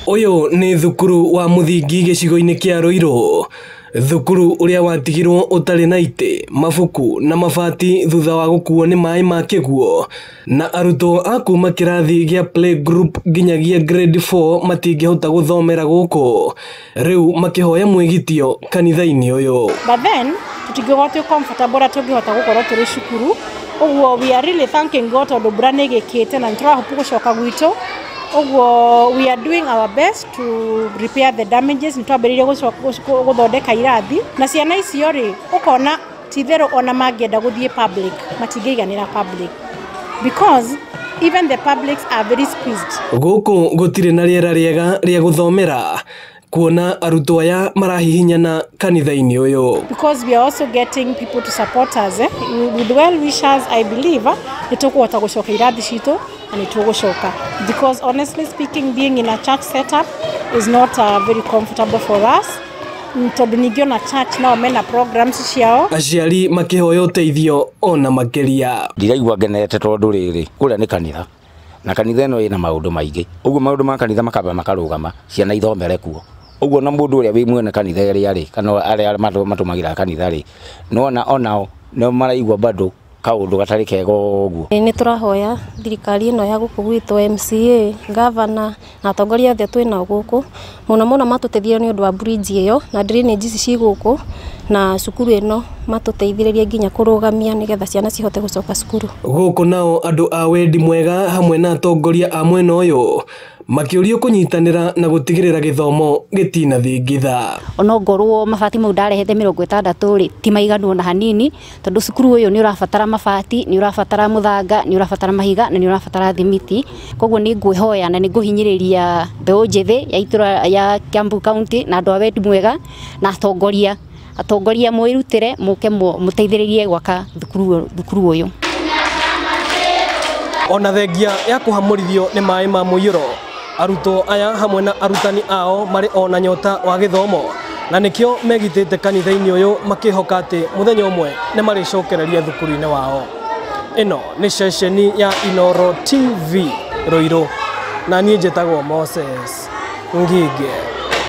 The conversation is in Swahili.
Uyu ni thukuru wa muthingi gicigo-ini kia Ruiru. Thukuru uria watigirwo utari na ite, mabuku na mabati thutha wa gukuo ni mai ma kiguo, na arutwo a kuma kirathi gia playgroup nginyagia grade 4 matingihota guthomera guku. Riu makihoya mwigitio kanitha-inĩ uyu. But then tutigihota comfortable at tugihota gukorwo turi cukuru. Uguo we are really thanking God tondu mbura ni gikite na niturahopa gucoka gwitu. We are doing our best to repair the damages. Nitwambiririe guthondeka irathi na ciana icio ri ukona tithero ona mangienda guthie public matingeiganira public because even the publics are very squeezed. Guku gutire na riera riega ria guthomera kuona arutwo aya marahihinyana kanitha-inĩ uyu. Because we are also getting people to support us with well wishers. I believe nitukuhota gucoka irathi citu and it will shoka, because honestly speaking, being in a church setup is not very comfortable for us. Tondu ningiona church nao mena programs ciao. Aciari makihoya uteithio ona makiria. Ndiraigua ngenete tondu riri kuria ni kanitha na kanitha ino ina maundu maingi. Uguo maundu ma kanitha makaba makarugama ciana ithomere kuo. Uguo na mundu uria wi mwene kanitha ria ri kana aria matumagira kanitha ri onao no maraigua bado kaundu gatari kega uguo. Ni turahoya thirikari ino ya guku gwitu MCA, governor na atongoria othe twina guku muno matutethie ni undu wa bridge iyo na drainage ici ci guku na cukuru ino matuteithiririe nginya kurugamia nigetha ciana cihote gucoka cukuru. Guku nao andu a wendi mwega hamwe na atongoria a mwena uyu makiurio kunyitanira na gutigirira githomo gitina thingitha. Ono ngorwo mabati mau ndarehete 60 ri ti maiganu na hanini tondu cukuru uyu ni urabatara mabati, ni urabatara muthanga, ni urabatara mahiga na ni urabatara thimiti. Koguo ni ngwihoya na ni nguhinyiriria mbeu njithi ya itura ya Kiambu County na andu a wendi mwega na atongoria mwirutire muke muteithiririe gwaka thukuru uyu. Ona thengia ya kuhamurithio ni mai ma muiyuro, arutwo aya hamwe na arutani ao mari ona nyota wa githomo na nikio megitite kanitha-inĩ uyu makihoka ati muthenya umwe ni maricokereria thukuru-inĩ wao. Ino ni ceceni ya Inoro TV Ruiru na niĩ njĩtagwo Moses Ngige.